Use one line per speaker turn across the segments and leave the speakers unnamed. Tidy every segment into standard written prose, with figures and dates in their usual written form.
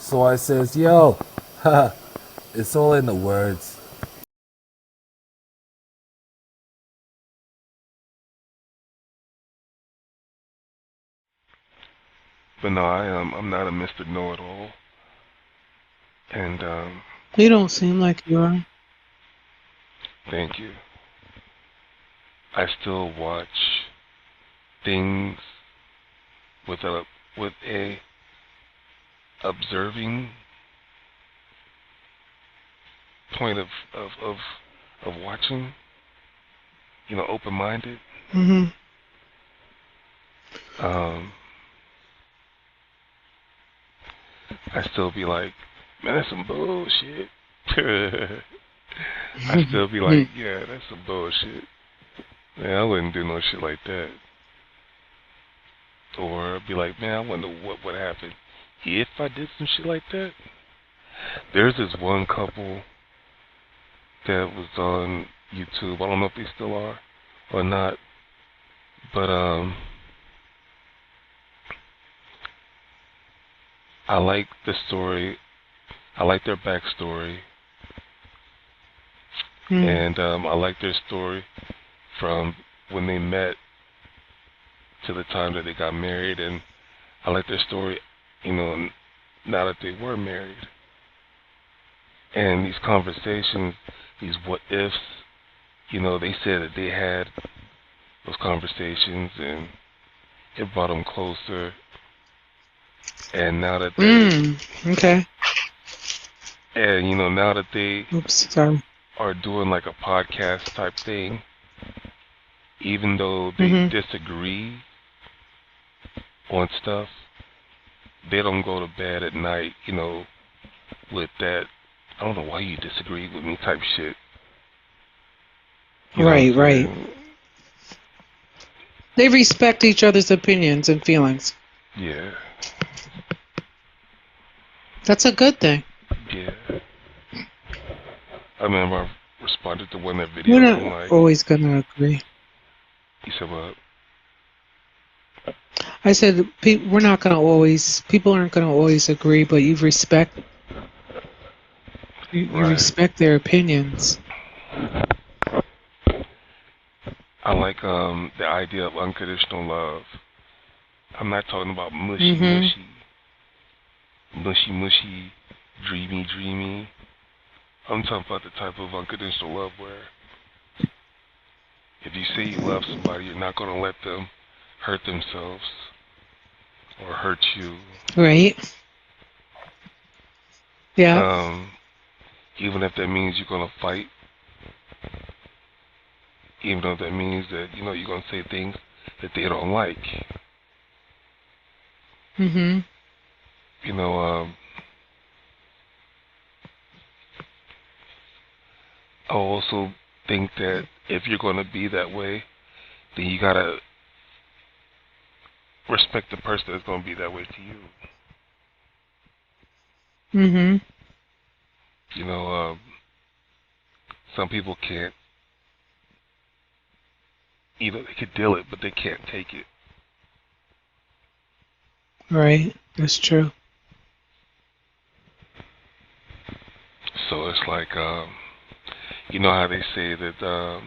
So I says, yo, haha, it's all in the words.
But no, I'm not a Mr. Know-it-all, and
You don't seem like you are.
thank you. I still watch things with a observing point of watching. Open-minded.
Hmm.
Um, I still be like, man, that's some bullshit. I still be like, yeah, that's some bullshit. Man, I wouldn't do no shit like that. Or be like, man, I wonder what would happen if I did some shit like that. There's this one couple that was on YouTube. I don't know if they still are or not, but I like the story. I like their backstory,
Mm.
and I like their story from when they met to the time that they got married, and I like their story, now that they were married, and these conversations, these what ifs, they said that they had those conversations, and it brought them closer. And now that they,
Mm. Okay.
and now that they
Oops. Sorry.
are doing like a podcast type thing, even though they
Hmm.
disagree on stuff, they don't go to bed at night, with that, I don't know why you disagree with me type shit. You know what I'm
Right. Right.
saying?
They respect each other's opinions and feelings.
Yeah,
That's a good thing.
yeah. I remember I responded to one of their
We're
videos. I'm
not
like,
always gonna agree.
he said, well,
I said we're not gonna always. People aren't gonna always agree, but you
right.
respect their opinions.
I like the idea of unconditional love. I'm not talking about
Hmm.
mushy, dreamy. I'm talking about the type of unconditional love where if you say you love somebody, you're not going to let them hurt themselves or hurt you.
Right. Yeah.
Um, Even if that means you're going to fight, even though that means that, you're going to say things that they don't like.
Hmm.
You know, um, I also think that if you're going to be that way, then you got to respect the person that's going to be that way to you.
Hmm.
You know, some people can't, they could deal it, but they can't take it.
Right. That's true.
So it's like, you know how they say that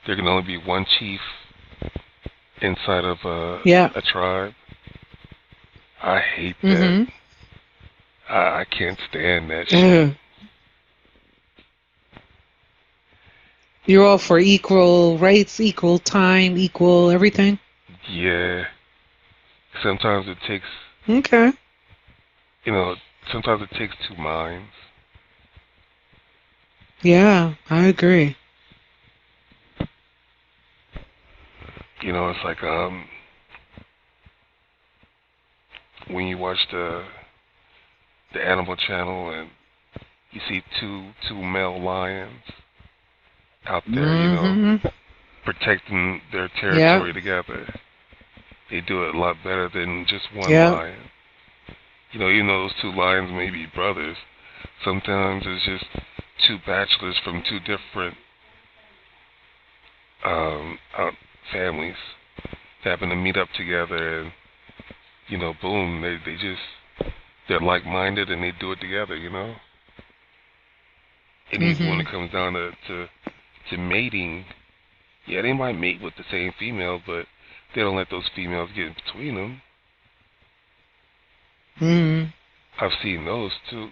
there can only be one chief inside of
Yeah.
a tribe. I hate that.
Hmm.
I can't stand that shit.
You're all for equal rights, equal time, equal everything.
Yeah. Sometimes it takes,
Okay.
you know, sometimes it takes two minds.
Yeah, I agree.
It's like when you watch the Animal Channel and you see two male lions out there,
Hmm.
protecting their
Yeah.
territory together. They do it a lot better than just one
Yeah.
lion. Even though those two lions may be brothers, sometimes it's just two bachelors from two different families that happen to meet up together, and boom, they just they're like-minded and they do it together, you know. And even when
Mm-hmm.
it comes down to mating, yeah, they might mate with the same female, but they don't let those females get in between them.
Mm-hmm.
I've seen those too,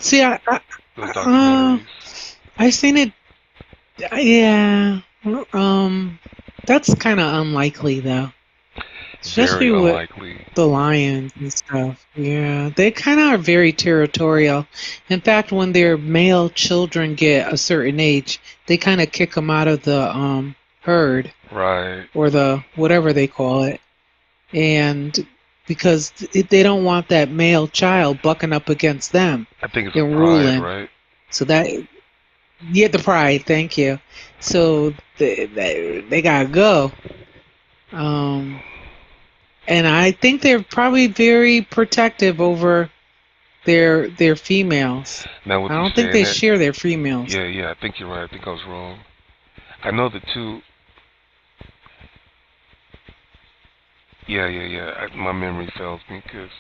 See,
those
uh,
documentaries.
I seen it. Yeah. Um, that's kind of unlikely though,
Very
especially with
unlikely.
the lions and stuff. Yeah, they kind of are very territorial. In fact, when their male children get a certain age, they kind of kick them out of the herd
Right.
or the whatever they call it, and because they don't want that male child bucking up against them
I think it's a
and
pride,
ruling.
right?
So that yeah, the pride. Thank you. So they gotta go. Um, and I think they're probably very protective over their females.
Now, with
I
you
don't think
saying
they
that,
share their females.
yeah, I think you're right. I think I was wrong. I know the two. Yeah. My memory fails me because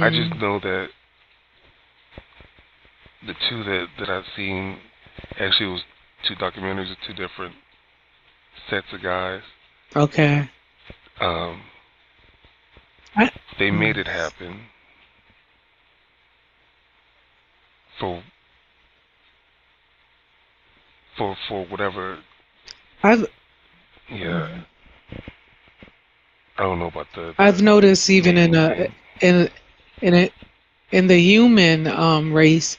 I just
Hmm.
know that the two that I've seen actually was two documentaries of two different sets of guys.
Okay.
Um,
I,
they
hmm.
made it happen for for whatever.
I've
Yeah, I don't know about
I've
the
noticed even
mating thing.
in in a, in the human race,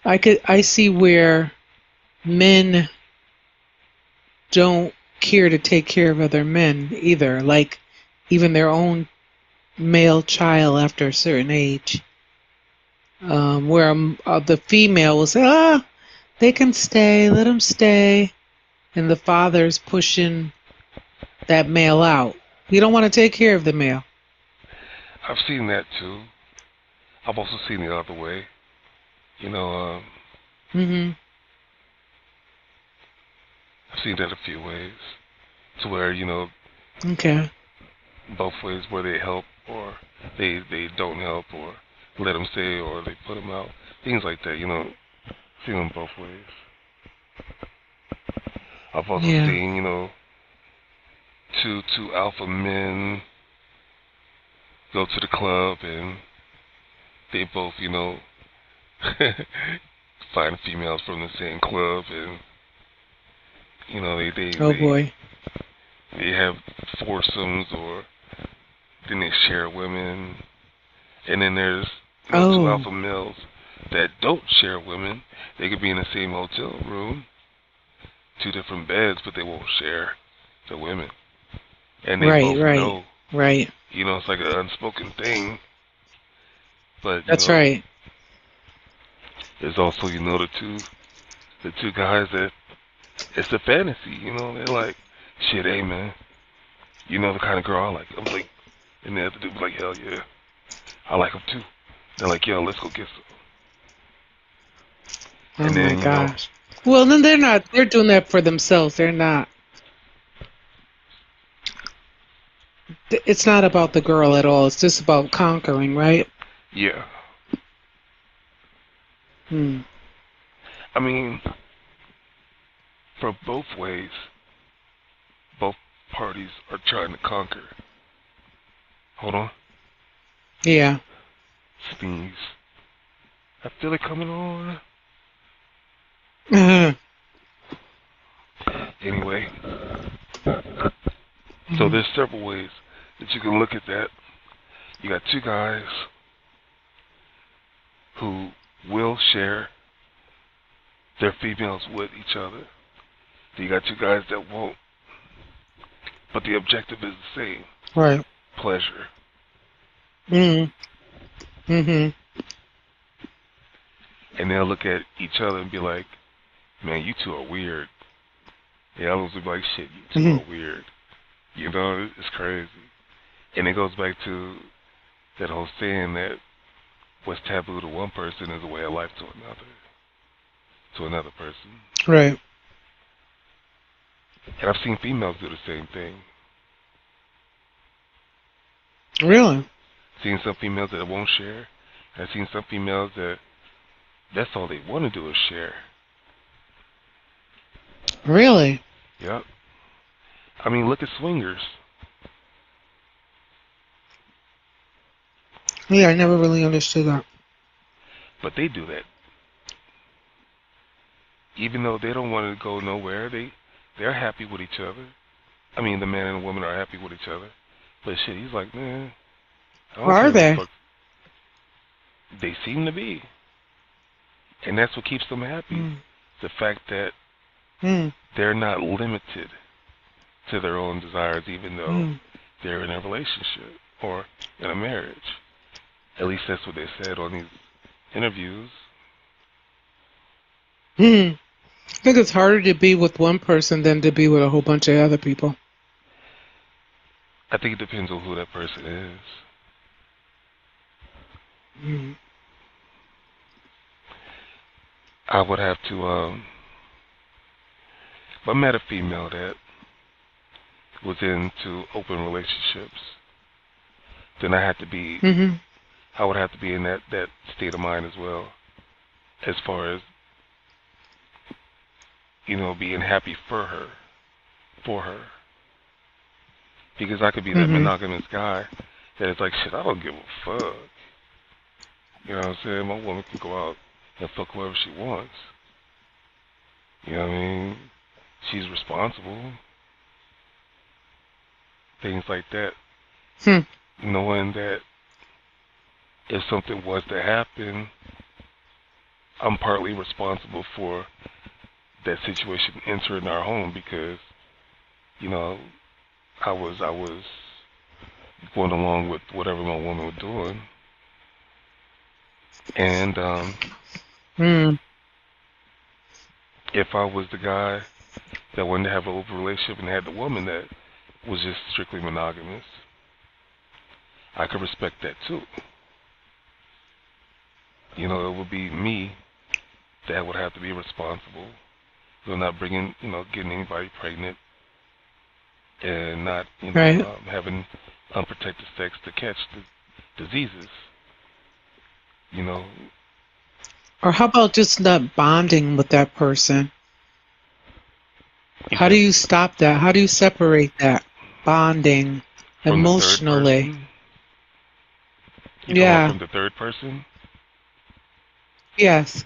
I see where men don't care to take care of other men either. Like even their own male child after a certain age, where the female will say, "Ah, they can stay, let them stay," and the father's pushing that male out. We don't want to take care of the male.
I've seen that too. I've also seen the other way. You know,
Hmm.
I've seen that a few ways to where
Okay.
both ways where they help or they don't help or let them stay or they put them out. Things like that. Seen them both ways. I've also
Yeah.
seen two alpha men go to the club and they both find females from the same club and they they
Oh
they
boy.
they have foursomes or then they share women. And then there's two
Oh.
alpha males that don't share women. They could be in the same hotel room, two different beds, but they won't share the women. And they
Right.
both
Right.
know.
Right.
It's like an unspoken thing. But
That's right.
there's also the two guys that it's a fantasy. They're like, shit, hey man, you know the kind of girl I like. I'm like, and the other dude was like, hell yeah, I like them too. They're like, yo, let's go get some.
Oh
And
my
then
gosh. Well, then they're not. They're doing that for themselves. They're not. It's not about the girl at all. It's just about conquering, right?
yeah,
Hmm.
I mean, for both ways, both parties are trying to conquer. Hold on,
Yeah.
sneeze. I feel it coming on.
Uh-huh.
Anyway, so
Mhm.
there's several ways that you can look at that. You got two guys who will share their females with each other. Then you got two guys that won't, but the objective is the same:
Right.
pleasure.
Mhm. Mhm.
And they'll look at each other and be like, "Man, you two are weird." The others will be like, "Shit, you two
Mhm.
are weird." It's crazy. And it goes back to that whole saying that what's taboo to one person is a way of life to another person.
Right.
And I've seen females do the same thing.
Really?
Seen some females that won't share. I've seen some females that that's all they want to do is share.
Really?
Yep. I mean, look at swingers.
Yeah, I never really understood that.
But they do that. Even though they don't want to go nowhere, they're happy with each other. I mean, the man and the woman are happy with each other. But shit, he's like, man, I don't
Are
care what the
they?
fuck. They seem to be, and that's what keeps them happy.
Mm.
The fact that
Mm.
they're not limited to their own desires, even though
Mm.
they're in a relationship or in a marriage. At least that's what they said on these interviews.
Mm. I think it's harder to be with one person than to be with a whole bunch of other people.
I think it depends on who that person is.
Mm.
I would have to, if I met a female that was into open relationships, then
Mm-hmm.
I would have to be in that state of mind as well, as far as, being happy for her. Because I could be that
Mm-hmm.
monogamous guy that is like, shit, I don't give a fuck. You know what I'm saying? My woman can go out and fuck whoever she wants. You know what I mean? She's responsible. Things like that.
Hmm.
Knowing that if something was to happen, I'm partly responsible for that situation entering our home because, you know, I was going along with whatever my woman was doing. And
Mm.
if I was the guy that wanted to have an open relationship and had the woman that was just strictly monogamous, I could respect that too. It would be me that would have to be responsible. Not bringing, getting anybody pregnant and not,
Right.
having unprotected sex to catch the diseases. You know,
Or how about just not bonding with that person?
you
How do
said
you stop that? How do you separate that? Bonding
from the third
emotionally.
person. You talking about
Yeah.
from the third person?
Yes.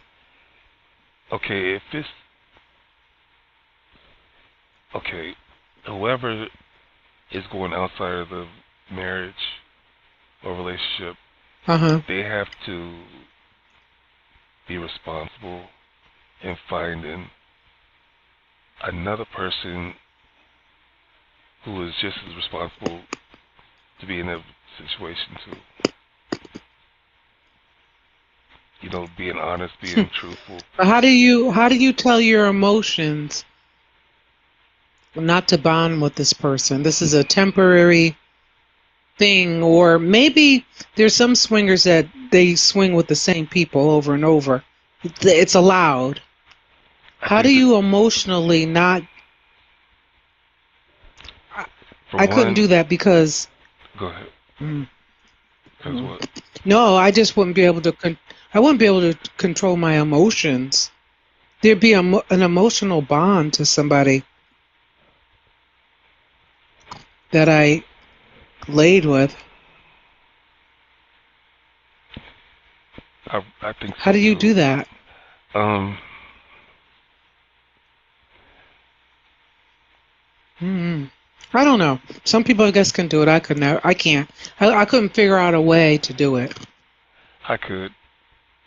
Okay, if it's okay, whoever is going outside of the marriage or relationship,
Uh-huh.
they have to be responsible in finding another person who is just as responsible to be in that situation too. Being honest, being truthful.
But how do you tell your emotions not to bond with this person? This is a temporary thing, or maybe there's some swingers that they swing with the same people over and over. It's allowed.
I
How do
think that
you emotionally not? I,
for
I couldn't do
one,
that because
go ahead.
mm,
Because
mm.
what?
No, I just wouldn't be able to. I wouldn't be able to control my emotions. There'd be an emotional bond to somebody that I laid with.
I think
How
so
do you
too.
do that?
Um,
mm I don't know. Some people, I guess, can do it. I could never. I can't. I couldn't figure out a way to do it.
I could.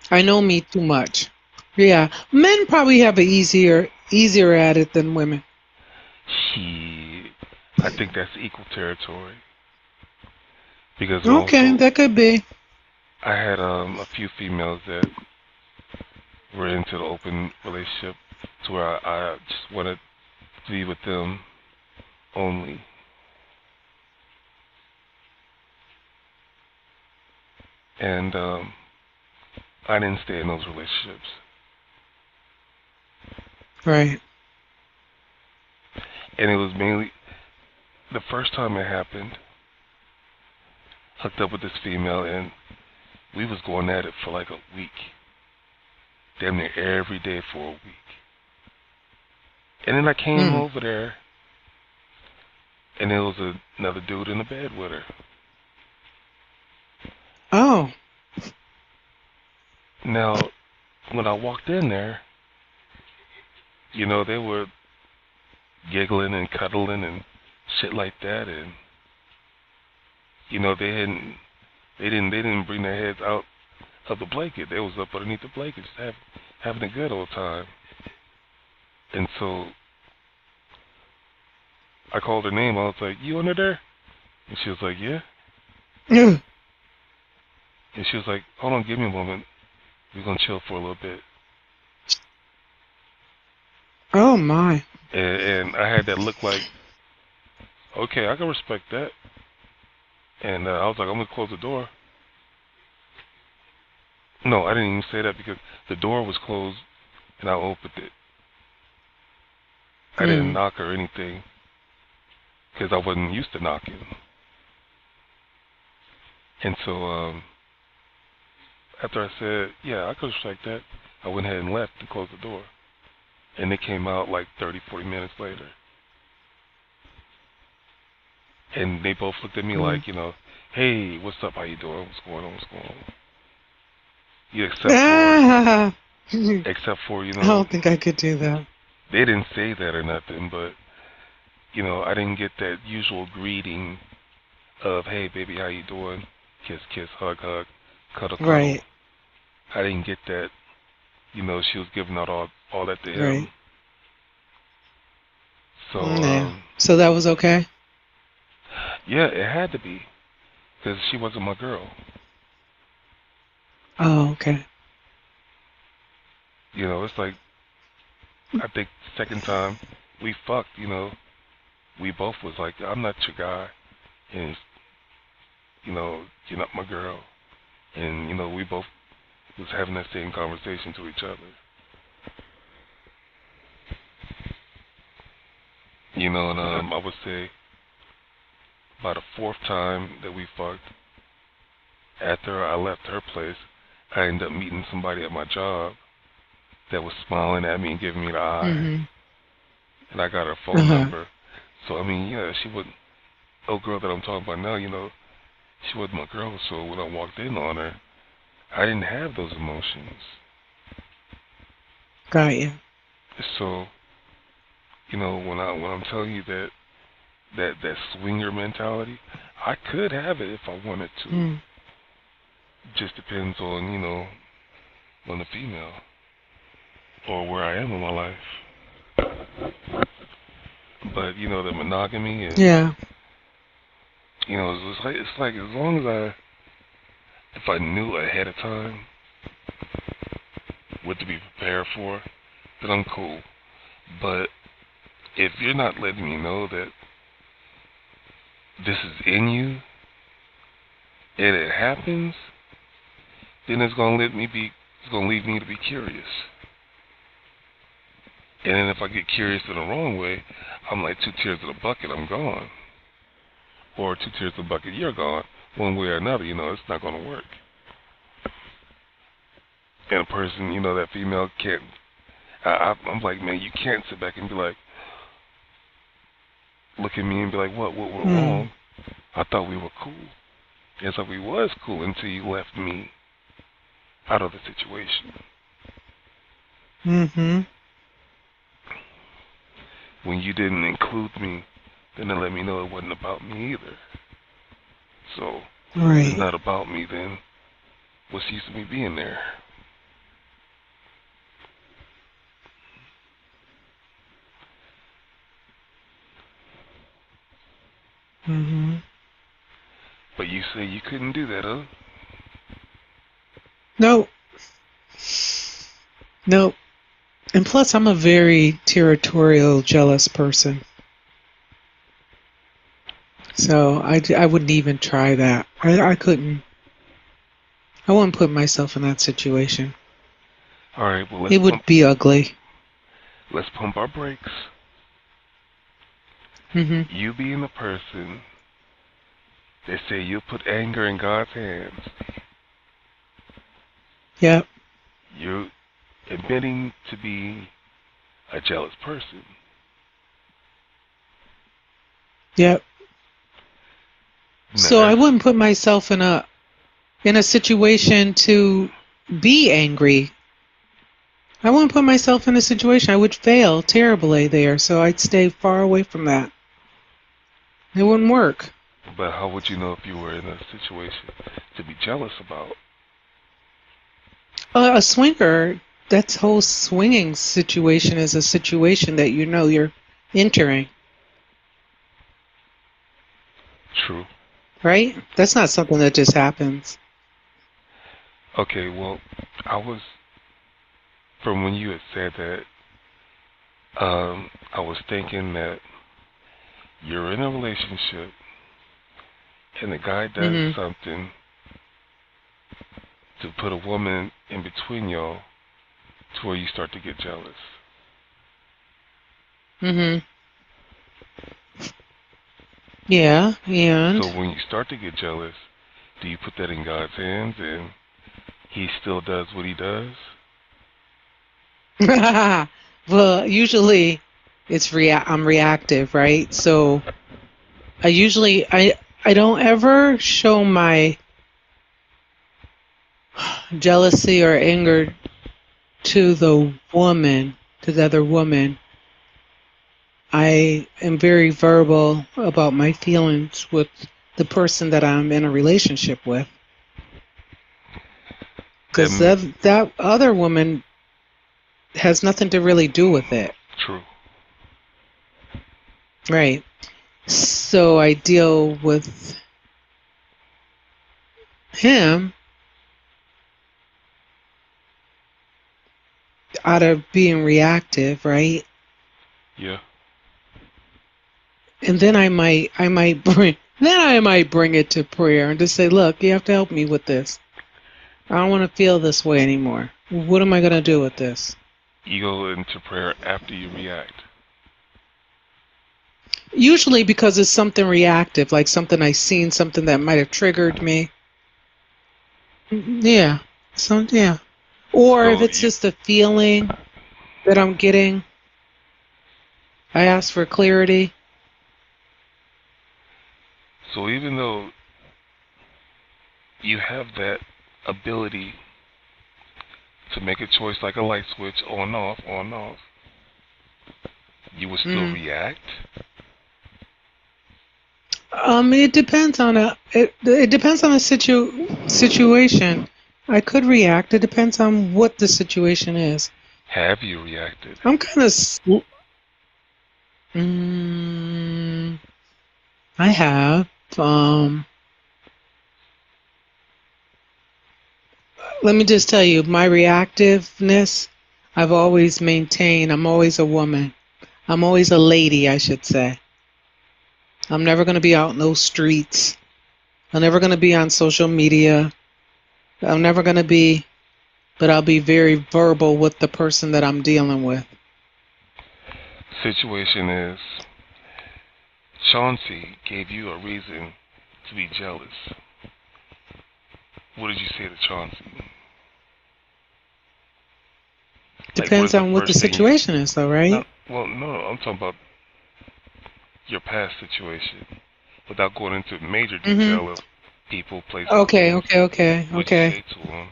I know me too much. Yeah, men probably have a easier at it than women.
She. I think that's equal territory because
Okay,
also
that could be.
I had a few females that were into the open relationship to where I just wanted to be with them only, and I didn't stay in those relationships.
Right.
And it was mainly the first time it happened. hooked up with this female, and we was going at it for like a week, damn near every day for a week. And then I came
Mm.
over there, and there was another dude in the bed with her.
Oh.
Now, when I walked in there, they were giggling and cuddling and shit like that, and they didn't bring their heads out of the blanket. They was up underneath the blanket, just having a good old time. And so I called her name. I was like, "You under there?" And she was like, "Yeah."
Mm.
And she was like, "Hold on, give me a moment. We're gonna chill for a little bit."
Oh my.
And I had that look like, okay, I can respect that. And I was like, I'm gonna close the door. No, I didn't even say that because the door was closed and I opened it. I didn't
Mm.
knock or anything because I wasn't used to knocking. And so after I said, yeah, I could respect that, I went ahead and left and closed the door. And they came out like 30, 40 minutes later. And they both looked at me
Mm.
like, hey, what's up? How you doing? What's going on? What's going on? Yeah,
Ah. I
except for,
don't think I could do that.
they didn't say that or nothing, but, I didn't get that usual greeting of, hey, baby, how you doing? Kiss, kiss, hug, hug, cuddle, cuddle.
Right.
I didn't get that, she was giving out all that to him.
Right.
So,
Yeah. So that was okay?
yeah, it had to be, because she wasn't my girl.
Oh, okay.
It's like, I think second time we fucked, we both was like, I'm not your guy, and, you're not my girl. And, we both was having that same conversation to each other. And I would say by the fourth time that we fucked, after I left her place, I ended up meeting somebody at my job that was smiling at me and giving me the eye.
Mm-hmm.
And I got her phone
Uh-huh.
number. So, I mean, yeah, she wasn't, oh girl that I'm talking about now, she wasn't my girl. So when I walked in on her, I didn't have those emotions.
Got you.
So, when I'm telling you that swinger mentality, I could have it if I wanted to.
Mm.
Just depends on, on the female or where I am in my life. But the monogamy and
Yeah.
it's like as long as if I knew ahead of time what to be prepared for, then I'm cool. But if you're not letting me know that this is in you and it happens, then it's gonna leave me to be curious. And then if I get curious in the wrong way, I'm like 2 tears in a bucket, I'm gone. Or 2 tears in a bucket, you're gone. One way or another, it's not gonna work. And a person, that female can't. I'm like, man, you can't sit back and be like, look at me and be like, what went
Mm.
wrong? I thought we were cool. It's like we was cool until you left me out of the situation.
Mm-hmm.
When you didn't include me, then it let me know it wasn't about me either. So, if it's
Right.
not about me, then what's the use of me being there?
Mm-hmm.
But you say you couldn't do that, huh?
Nope. Nope. And plus, I'm a very territorial, jealous person. So I wouldn't even try that. I couldn't. I wouldn't put myself in that situation.
All right, well
It would be ugly.
let's pump our brakes.
Mm-hmm.
You being the person They say you put anger in God's hands.
Yep.
You're admitting to be a jealous person.
Yep.
Now
So I
that's
wouldn't put myself in a situation to be angry. I wouldn't put myself in a situation. I would fail terribly there, so I'd stay far away from that. It wouldn't work.
but how would you know if you were in a situation to be jealous about?
A swinger, that whole swinging situation is a situation that you know you're entering,
True.
right? That's not something that just happens.
Okay, well, I was from when you had said that, I was thinking that you're in a relationship and the guy does
Mhm.
something to put a woman in between y'all to where you start to get jealous.
Mhm. Yeah,
So
and
when you start to get jealous, do you put that in God's hands and he still does what he does?
well, usually I'm reactive, right? So I don't ever show my jealousy or anger to the other woman. I am very verbal about my feelings with the person that I'm in a relationship with. Because
That
that other woman has nothing to really do with it.
true.
Right. So I deal with him out of being reactive, right?
Yeah.
And then I might bring it to prayer and just say, look, you have to help me with this. I don't want to feel this way anymore. What am I going to do with this?
You go into prayer after you react.
Usually because it's something reactive, like something I seen, something that might have triggered me. Yeah. Yeah. Or if
So
it's just a feeling that I'm getting, I ask for clarity.
even though you have that ability to make a choice like a light switch on off, you would still
Mm.
react.
It depends on it depends on the situation. I could react. It depends on what the situation is.
Have you reacted?
I'm kind of. Mm, I have. Let me just tell you, my reactiveness. I've always maintained. I'm always a woman. I'm always a lady, I should say. I'm never going to be out in those streets. I'm never going to be on social media. I'm never going to be, but I'll be very verbal with the person that I'm dealing with.
Situation is, Chauncey gave you a reason to be jealous. What did you say to Chauncey? Like, what is
Depends
the
on what the
first thing you?
situation is, though,
No,
right?
well, no, I'm talking about your past situation, without going into major
Mhm.
detail of people, places,
Okay,
things.
okay, okay,
What'd you
okay.
say to him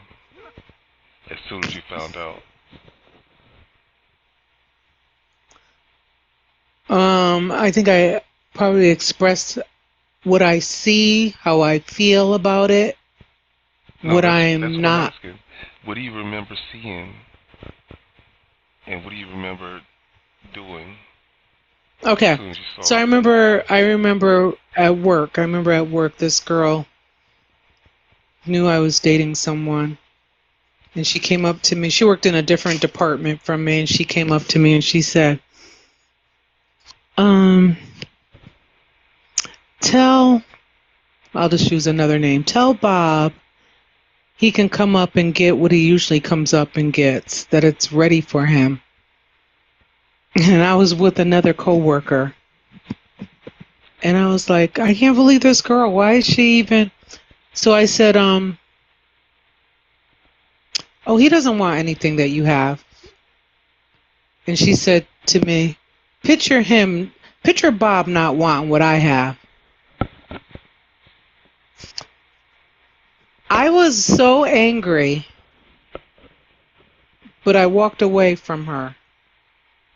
as soon as you found out?
I think I probably expressed what I see, how I feel about it,
No,
what
that's
I'm
what I'm
not.
asking. What do you remember seeing, and what do you remember doing as
Okay.
soon as you
So
saw it?
I remember at work. I remember at work this girl knew I was dating someone and she came up to me. She worked in a different department from me and she came up to me and she said, um, tell I'll just use another name. Tell Bob he can come up and get what he usually comes up and gets, that it's ready for him. And I was with another coworker. And I was like, I can't believe this girl. Why is she even? So I said, oh, he doesn't want anything that you have. And she said to me, picture Bob not wanting what I have. I was so angry, but I walked away from her.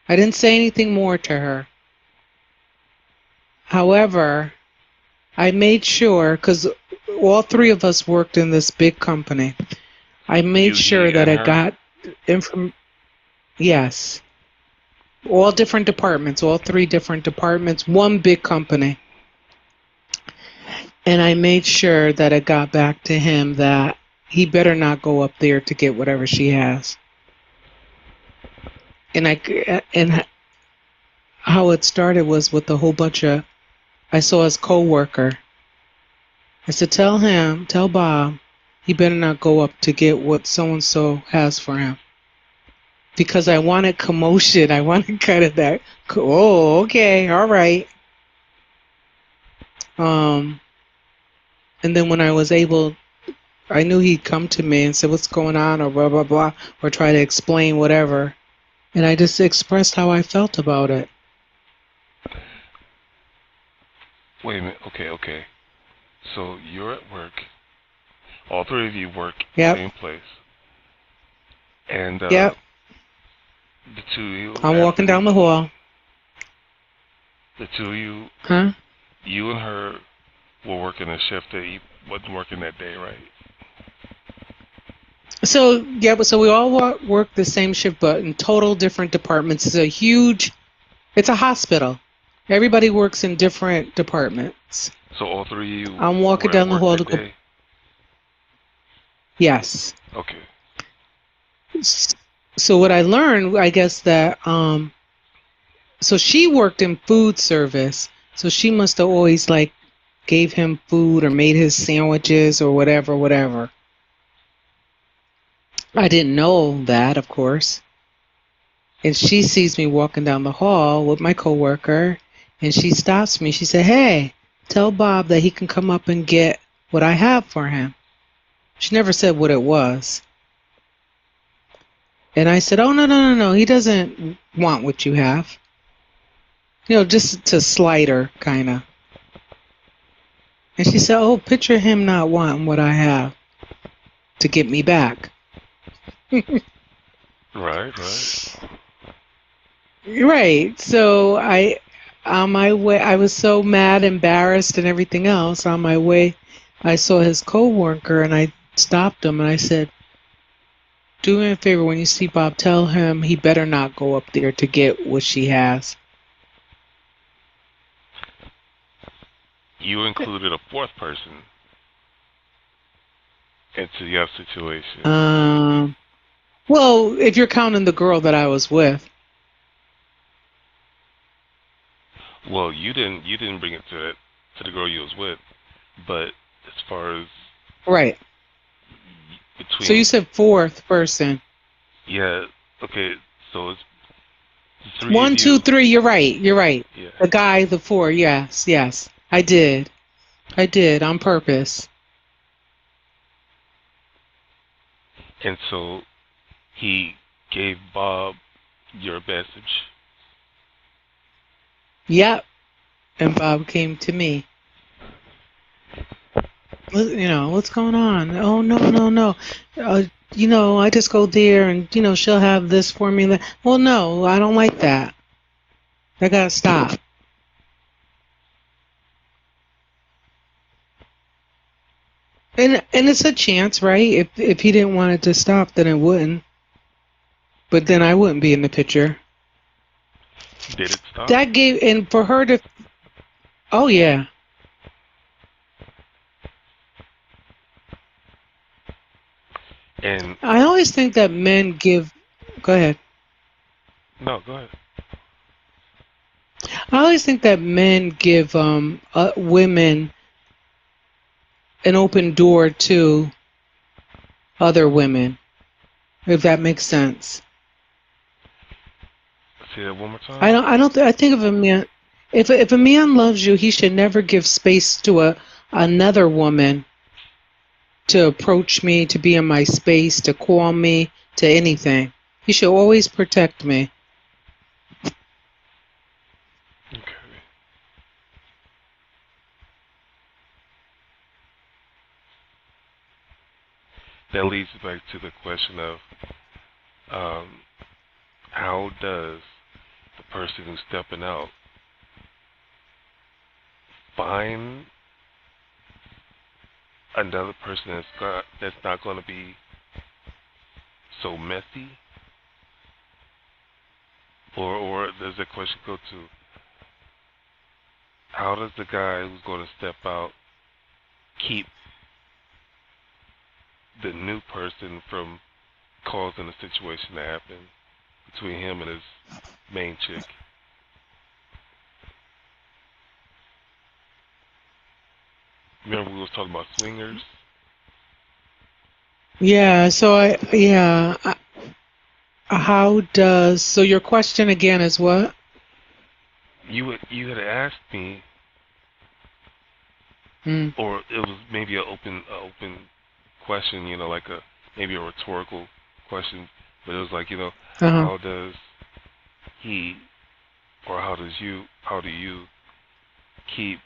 I didn't say anything more to her. However, I made sure, because all three of us worked in this big company, I made
You,
sure
he,
that
and
I
her.
got yes, all different departments, all three different departments, one big company. And I made sure that it got back to him that he better not go up there to get whatever she has. And how it started was with a whole bunch of, I saw his coworker. I said, tell Bob, he better not go up to get what so and so has for him. Because I wanted commotion. I wanted kind of that. Oh, okay, all right. And then when I was able, I knew he'd come to me and say, what's going on, or blah blah blah, or try to explain whatever. And I just expressed how I felt about it.
Wait a minute. Okay. So you're at work. All three of you work
Yep,
same place, and
yep.
the two of you
I'm walking
after
down the hall.
the two of you,
Huh?
you and her were working a shift that you wasn't working that day, right?
So yeah, but so we all work the same shift, but in total different departments. It's a hospital. Everybody works in different departments.
So all three of you
I'm walking
were at
down the
work
hall to
that
go.
day.
Yes.
Okay.
So what I learned, I guess that so she worked in food service. So she must have always like gave him food or made his sandwiches or whatever. I didn't know that, of course. And she sees me walking down the hall with my coworker, and she stops me. She said, "Hey, tell Bob that he can come up and get what I have for him." She never said what it was. And I said, "Oh, no. He doesn't want what you have." Just to slight her, kind of. And she said, "Oh, picture him not wanting what I have to get me back."
Right.
Right. So on my way, I was so mad, embarrassed, and everything else. On my way, I saw his coworker, and I stopped him, and I said, "Do me a favor, when you see Bob, tell him he better not go up there to get what she has."
You included a fourth person into your situation.
Um. Well, if you're counting the girl that I was with,
Well, you didn't bring it to the girl you was with, but as far as
right. So you
between
said fourth person.
yeah, okay, so it's the three of
One, two,
you.
three. You're right. You're right.
Yeah.
The guy, the four. Yes. I did. I did on purpose.
And so he gave Bob your message.
Yep. And Bob came to me. What's going on? Oh, no. I just go there and, she'll have this for me. Well, no, I don't like that. I gotta stop. And it's a chance, right? If he didn't want it to stop, then it wouldn't. But then I wouldn't be in the picture.
Did it stop?
That gave, and for her to, oh yeah.
And
I always think that men give, go ahead.
no, go ahead.
I always think that men give women an open door to other women, if that makes sense.
Say that one more
I
time.
don't. I don't. I think of a man. If a man loves you, he should never give space to another woman to approach me, to be in my space, to call me, to anything. He should always protect me.
Okay. That leads back to the question of um, how does the person who's stepping out find another person that's not going to be so messy, or does the question go to how does the guy who's going to step out keep the new person from causing a situation to happen between him and his main chick? Remember we was talking about swingers?
Yeah. How does so? Your question again is what?
You had asked me,
Mm.
or it was maybe a open question, like maybe a rhetorical question, but it was like,
Uh huh.
how does he, or how do you keep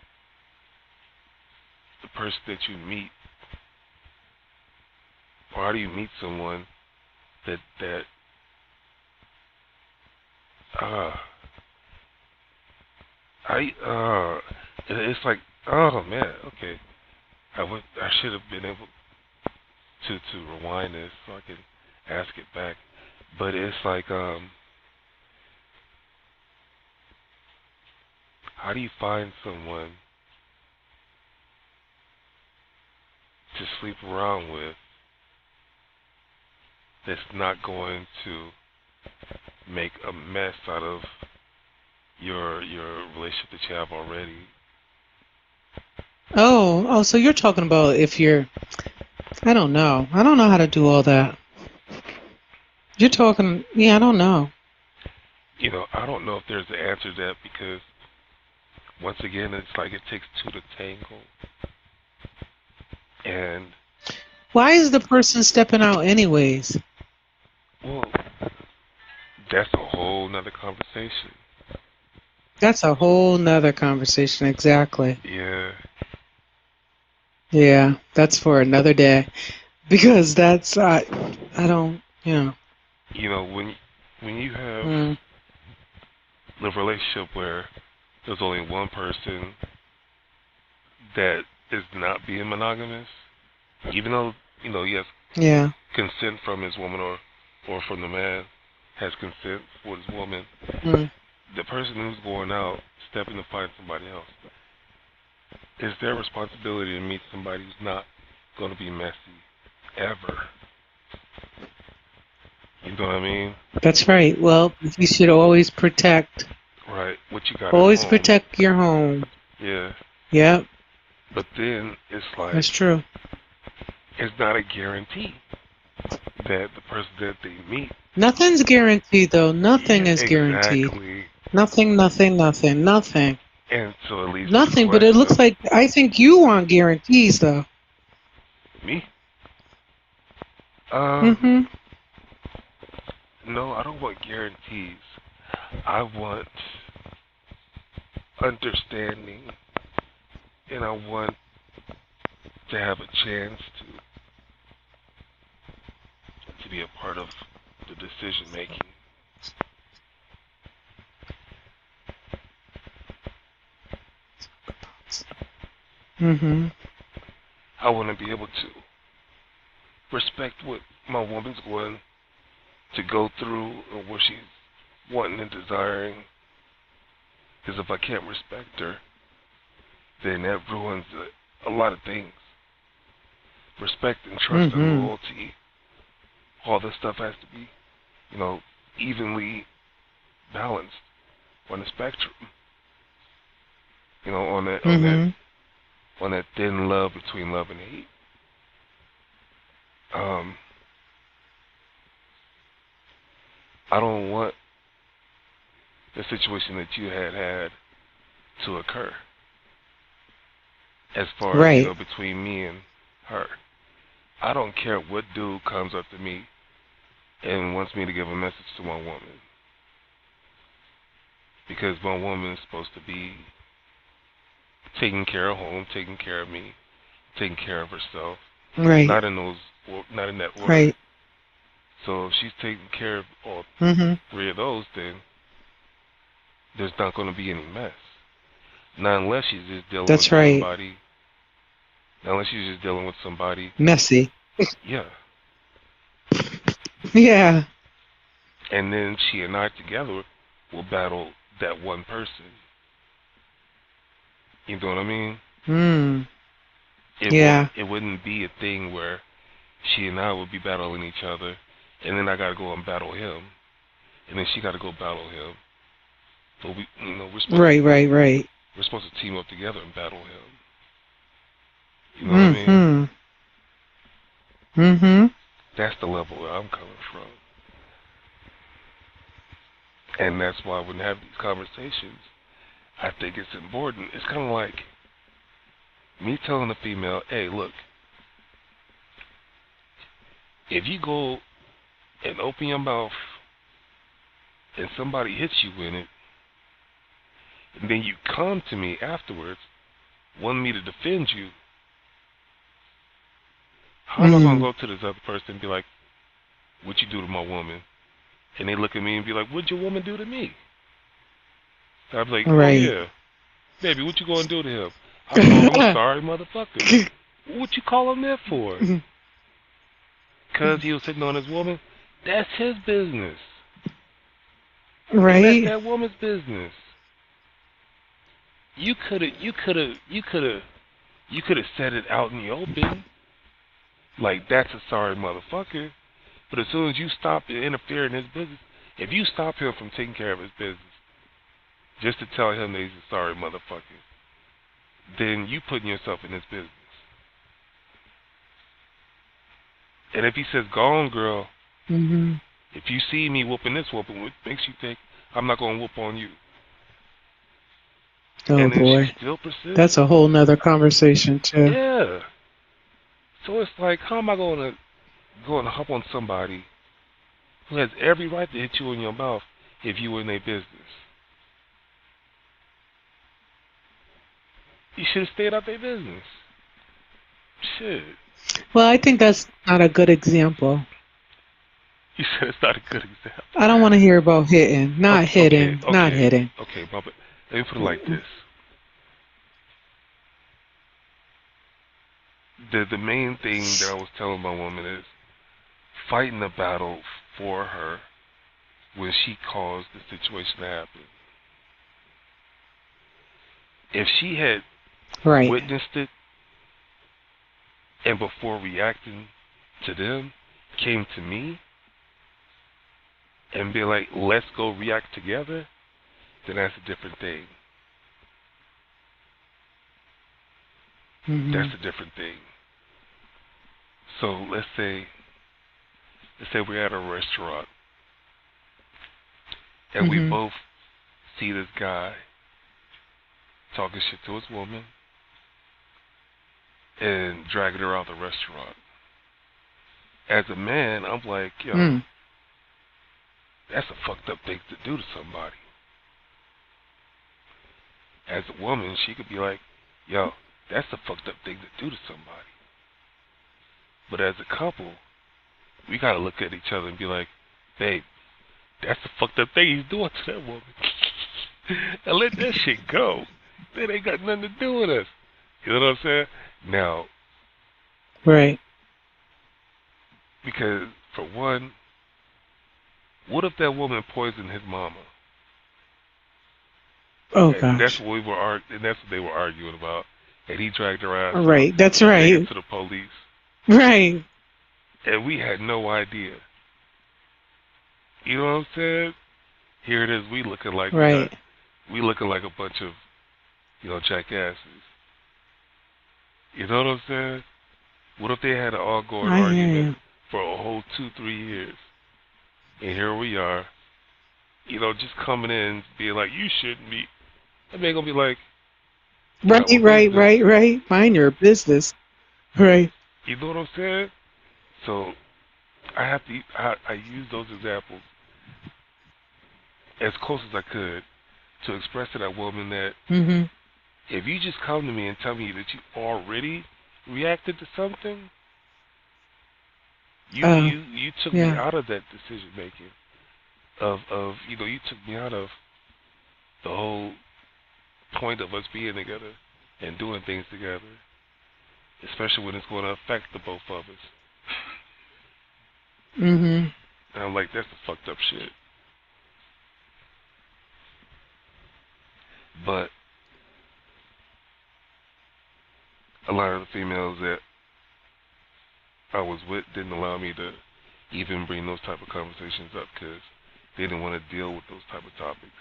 the person that you meet, or how do you meet someone that uh it's like, oh man, okay, I should have been able to rewind this so I can ask it back, but it's like, how do you find someone to sleep around with that's not going to make a mess out of your relationship that you have already?
Oh. So you're talking about if you're. I don't know. I don't know how to do all that. You're talking. Yeah. I don't know.
I don't know if there's an answer to that because once again, it's like it takes two to tango, and
Why is the person stepping out anyways?
well, that's a whole nother conversation.
That's a whole nother conversation. Exactly.
Yeah,
Yeah. That's for another day. Because that's I don't.
when you have
Mm,
a relationship where there's only one person that is not being monogamous, even though yes,
yeah.
consent from his woman or from the man has consent for his woman,
Mm.
the person who's going out stepping to find somebody else, it's their responsibility to meet somebody who's not going to be messy ever. You know what I mean?
That's right. Well, you should
Right. What you got at
always
home.
protect your home.
Yeah.
Yep,
But then it's like
that's true.
it's not a guarantee that the person that they meet.
Nothing's guaranteed, though. Nothing
Yeah,
is guaranteed.
exactly.
Nothing, nothing, nothing, nothing.
And so it leads to the
Nothing, but it
question
looks
of
like I think you want guarantees, though.
me. Um,
Mm-hmm.
no, I don't want guarantees. I want understanding, and I want to have a chance to be a part of the decision making.
Mm-hmm.
I want to be able to respect what my woman's going to go through or what she's wanting and desiring. Because if I can't respect her, then that ruins a lot of things. Respect and trust and
Mm-hmm.
loyalty, all this stuff has to be, you know, evenly balanced on the spectrum. On that
Mm-hmm.
thin love between love and hate. Um, I don't want the situation that you had to occur as far as,
Right.
between me and her. I don't care what dude comes up to me and wants me to give a message to my woman. Because my woman is supposed to be taking care of home, taking care of me, taking care of herself.
Right.
Not in those, not in that order.
Right.
So if she's taking care of all
Mhm.
three of those, then there's not going to be any mess. Not unless she's just dealing with
That's right.
somebody. Not unless she's just dealing with somebody.
Messy.
Yeah.
Yeah.
And then she and I together will battle that one person. You know what I mean?
Mm. Yeah.
It wouldn't be a thing where she and I would be battling each other, and then I gotta go and battle him, and then she gotta go battle him. But we,
Right. Right. Right.
we're supposed to team up together and battle him. You know what I mean?
Mhm. Mhm.
That's the level where I'm coming from, and that's why when I have these conversations, I think it's important. It's kind of like me telling a female, "Hey, look, if you go and open your mouth and somebody hits you in it, and then you come to me afterwards, wanting me to defend you, how am I gonna
Mhm.
go to this other person and be like, what you do to my woman?" And they look at me and be like, what'd your woman do to me? So I'd be like, oh
Right.
yeah, baby, what you gonna do to him? I call him a sorry motherfucker. What you call him that for? Cause he was hitting on his woman? That's his business. And that's
Right.
that woman's business. You coulda said it out in the open. Like, that's a sorry motherfucker. But as soon as you stop and interfere in his business, if you stop him from taking care of his business, just to tell him that he's a sorry motherfucker, then you putting yourself in his business. And if he says, go on, girl,
Mhm.
if you see me whooping this woman, what makes you think I'm not going to whoop on you?
Oh
And then she
boy.
still persists?
That's a whole nother conversation too.
Yeah. So it's like, how am I going to hop on somebody who has every right to hit you in your mouth if you were in their business? You should have stayed out their business. Shit.
Well, I think that's not a good example.
You said it's not a good example.
I don't want to hear about hitting. Not
Okay, okay,
hitting. Not
okay,
hitting.
okay, Let me put it like this. The main thing that I was telling my woman is fighting the battle for her when she caused the situation to happen. If she had
Right.
witnessed it and before reacting to them came to me and be like, let's go react together, then that's a different thing. That's
Mhm.
a different thing. So let's say we're at a restaurant and we
Mhm.
both see this guy talking shit to his woman and dragging her out of the restaurant. As a man, I'm like, yo,
Mm.
that's a fucked up thing to do to somebody. As a woman, she could be like, yo, that's a fucked up thing to do to somebody. But as a couple, we gotta look at each other and be like, babe, that's a fucked up thing he's doing to that woman. And let that shit go. That ain't got nothing to do with us. You know what I'm saying? Now,
Right.
because for one, what if that woman poisoned his mama?
Oh
And that's
gosh.
what and that's what they were arguing about. And he dragged her ass out
Right. That's
to take her
right.
to the police.
Right.
And we had no idea. You know what I'm saying? Here it is,
Right.
we looking like a bunch of, jackasses. You know what I'm saying? What if they had an ongoing
I hear
argument
you.
for a whole 2-3 years? And here we are, just coming in being like, you shouldn't be. That man gonna be like,
Right,
"What
right,
business?"
right, right. Mind your business. Right.
You know what I'm saying? So I have to. I use those examples as close as I could to express to that woman that
Mm-hmm.
if you just come to me and tell me that you already reacted to something,
Uh,
you took me
yeah.
out of that decision making. Of you took me out of the whole point of us being together and doing things together, especially when it's going to affect the both of us.
Mm-hmm.
And I'm like, that's the fucked up shit. But a lot of the females that I was with didn't allow me to even bring those type of conversations up because they didn't want to deal with those type of topics.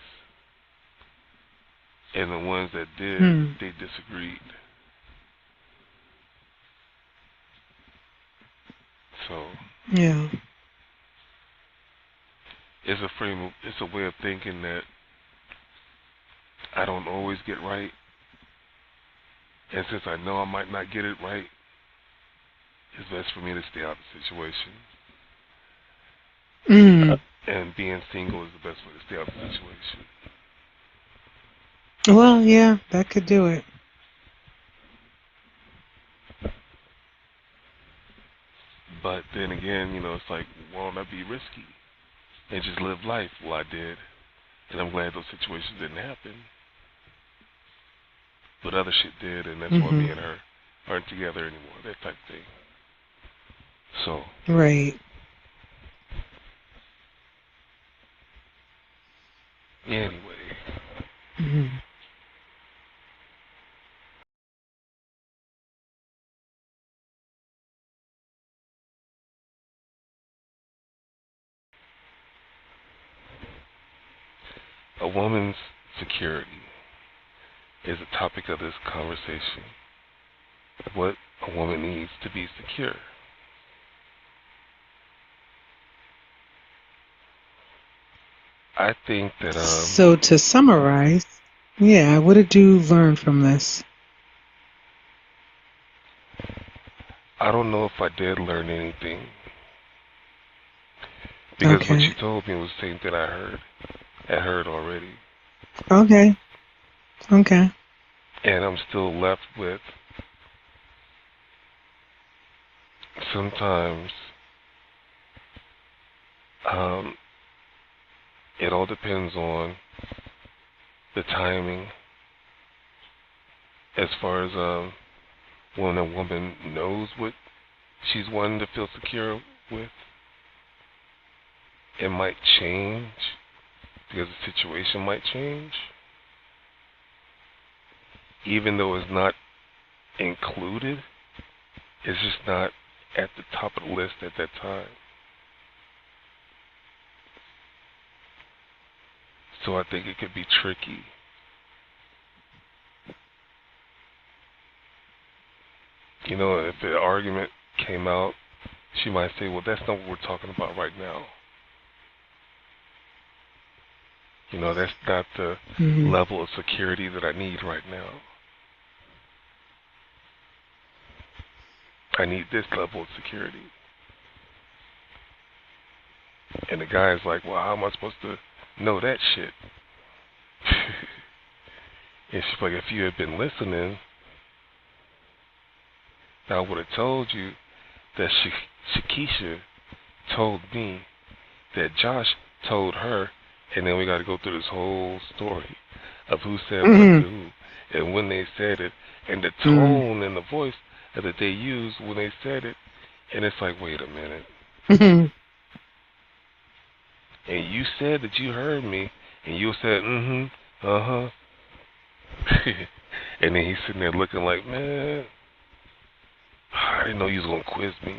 And the ones that did,
Hmm.
they disagreed. So
Yeah.
it's a way of thinking that I don't always get right. And since I know I might not get it right, it's best for me to stay out of the situation.
Mm.
And being single is the best way to stay out of the situation.
Well, yeah, that could do it.
But then again, it's like, why don't I be risky and just live life? Well, I did. And I'm glad those situations didn't happen. But other shit did, and that's why
Mm-hmm.
me and her aren't together anymore, that type of thing. So,
Right.
anyway,
Mm-hmm.
a woman's security is the topic of this conversation. What a woman needs to be secure. I think that
So to summarize, yeah, what did you learn from this?
I don't know if I did learn anything because what you
Okay.
told me was the same thing I heard already,
Okay. Okay.
and I'm still left with sometimes um, it all depends on the timing as far as when a woman knows what she's wanting to feel secure with. It might change because the situation might change, even though it's not included. It's just not at the top of the list at that time. So I think it could be tricky. If the argument came out, she might say, well, that's not what we're talking about right now. That's not the
Mm-hmm.
level of security that I need right now. I need this level of security. And the guy's like, well, how am I supposed to know that shit? And she's like, if you had been listening, I would have told you that Shakisha told me that Josh told her, and then we got to go through this whole story of who said what to
Mm-hmm.
who, and when they said it, and the
Mm-hmm.
tone and the voice that they used when they said it, and it's like, wait a minute.
Mm-hmm.
And you said that you heard me, and you said, mm-hmm, uh-huh. And then he's sitting there looking like, man, I didn't know you was going to quiz me.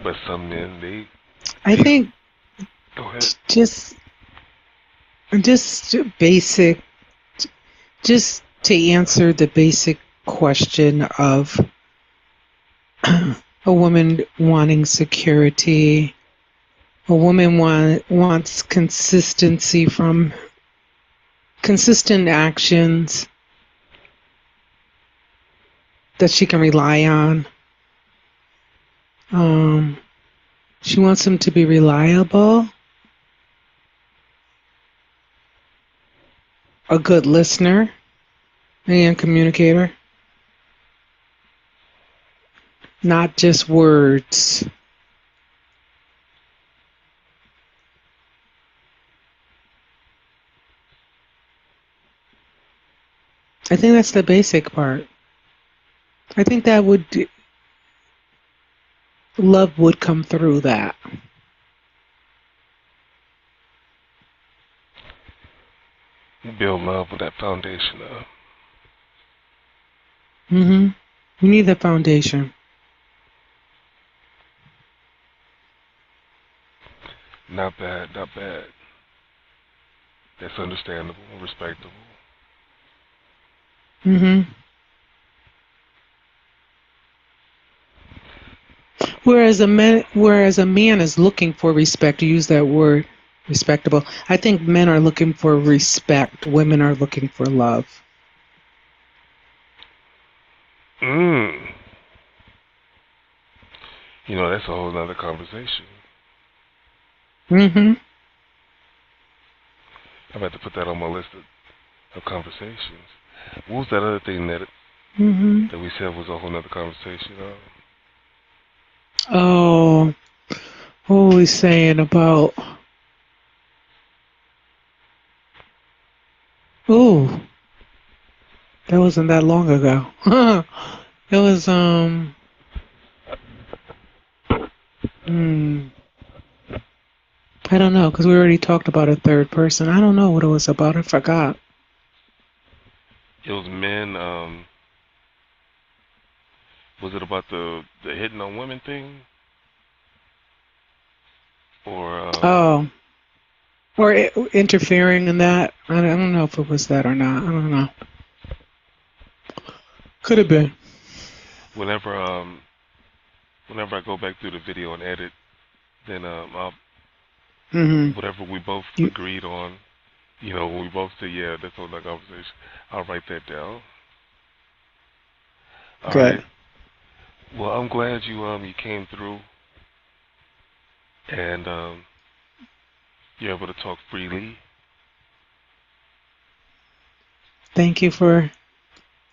But some men,
I
they
think
go ahead.
just basic, just to answer the basic question of a woman wanting security. A woman wants consistency from consistent actions that she can rely on. Um, she wants him to be reliable, a good listener and communicator, not just words. I think that's the basic part. I think that love would come through that.
Build love with that foundation of.
You need the foundation.
Not bad, not bad. That's understandable, respectable.
hmm Whereas a man is looking for respect. You use that word, respectable. I think men are looking for respect. Women are looking for love.
Mm. That's a whole nother conversation.
hmm
I'm about to put that on my list of conversations. What was that other thing that
hmm
that we said was a whole nother conversation?
Oh, what were we saying about? Oh, that wasn't that long ago. It was hmm, I don't know because we already talked about a third person. I don't know what it was about. I forgot.
It was men. Was it about the hitting on women thing, or
Oh, or interfering in that. I don't know if it was that or not. I don't know. Could have been.
whenever whenever I go back through the video and edit, then I'll,
hmm
whatever we both
You
agreed on, when we both say yeah, that's all that conversation, I'll write that down. All right.
good.
Well, I'm glad you came through and you're able to talk freely.
Thank you for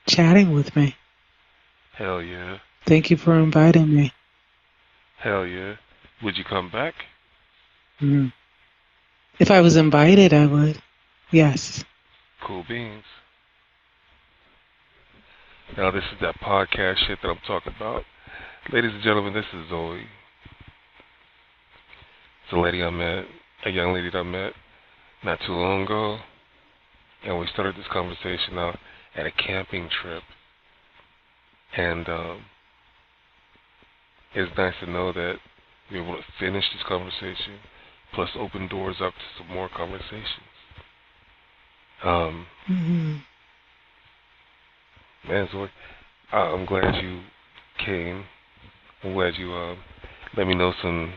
chatting with me.
Hell yeah.
Thank you for inviting me.
Hell yeah. Would you come back?
Mm. If I was invited, I would. Yes.
Cool beans. Now this is that podcast shit that I'm talking about. Ladies and gentlemen, this is Zoe. It's a young lady that I met not too long ago, and we started this conversation out at a camping trip. And it's nice to know that we were able to finish this conversation, plus open doors up to some more conversations. Um,
hmm
man, Zoe, I'm glad you came. I'm glad you let me know some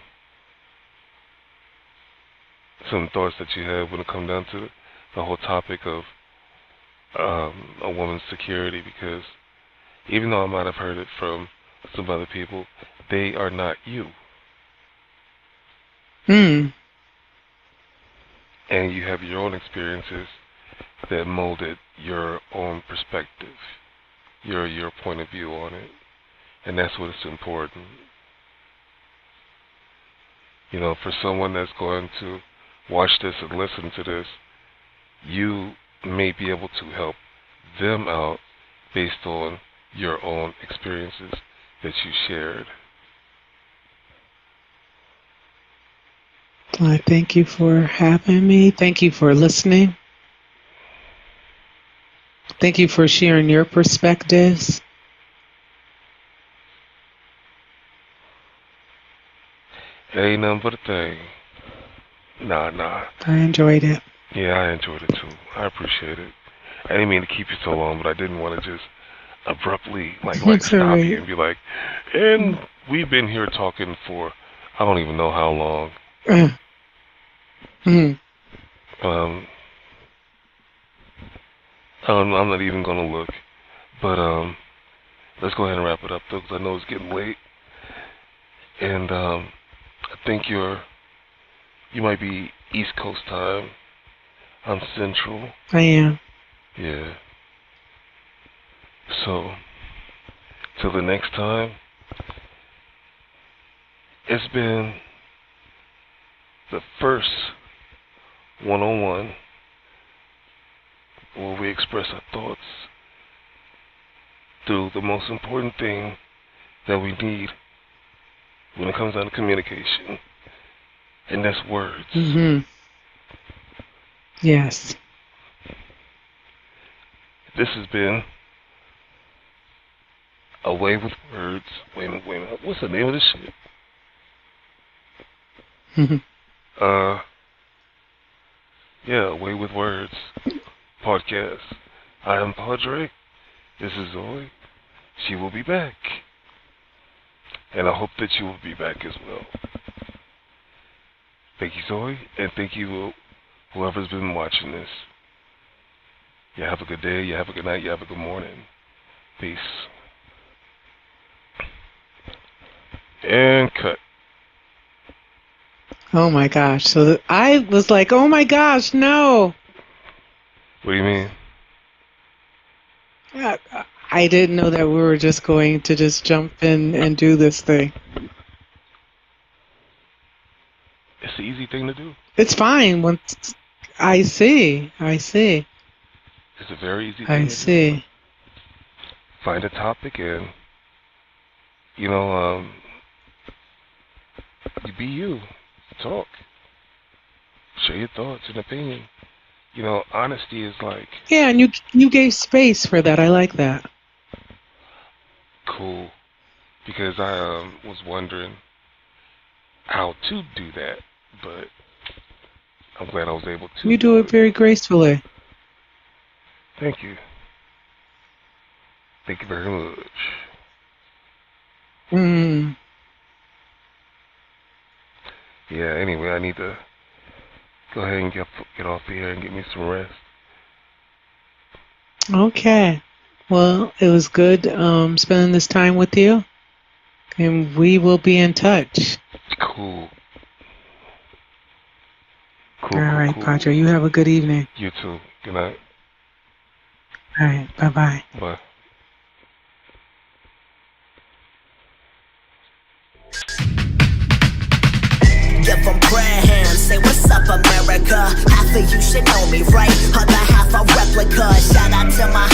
thoughts that you have when it comes down to the whole topic of a woman's security, because even though I might have heard it from some other people, they are not you.
Mm.
And you have your own experiences that molded your own perspective, your point of view on it. And that's what is important. For someone that's going to watch this and listen to this, you may be able to help them out based on your own experiences that you shared.
I thank you for having me. Thank you for listening. Thank you for sharing your perspectives.
It ain't nothing but a thing. Nah.
I enjoyed it.
Yeah, I enjoyed it too. I appreciate it. I didn't mean to keep you so long, but I didn't want to just abruptly like
It's all
stop you
right.
and be like, and we've been here talking for I don't even know how long.
Mhm.
Um, I'm not even gonna look. But let's go ahead and wrap it up though, 'cause I know it's getting late, and I think you might be East Coast time. I'm Central.
I am.
Yeah. So till the next time, it's been the first one-on-one where we express our thoughts through the most important thing that we need when it comes down to communication, and that's words.
Hmm. Yes.
This has been A Way with Words. Wait a minute. What's the name of this shit?
Mhm.
Yeah, A Way with Words podcast. I am Podrey. This is Zoe. She will be back. And I hope that you will be back as well. Thank you, Zoe, and thank you, whoever's been watching this. You have a good day, you have a good night, you have a good morning. Peace. And cut.
Oh my gosh. So I was like, oh my gosh, no.
What do you mean?
I, I didn't know that we were just going to just jump in and do this thing.
It's the easy thing to do.
It's fine. Once I see.
It's a very easy
I
thing to do.
see.
Find a topic and, you be you. Talk. Share your thoughts and opinion. Honesty is like,
Yeah, and you gave space for that. I like that.
cool. Because I was wondering how to do that, but I'm glad I was able to.
You do it very gracefully.
Thank you. Thank you very much.
Mm.
Yeah, anyway, I need to go ahead and get off here and get me some rest.
Okay. Well, it was good spending this time with you, and we will be in touch.
Cool.
All right,
Cool.
Padre. You have a good evening.
You too. Good night.
All right. Bye-bye.
Bye.
Give them prayer hands, say what's up America. Half of you should know me, right? Other half a replica. Shout out to my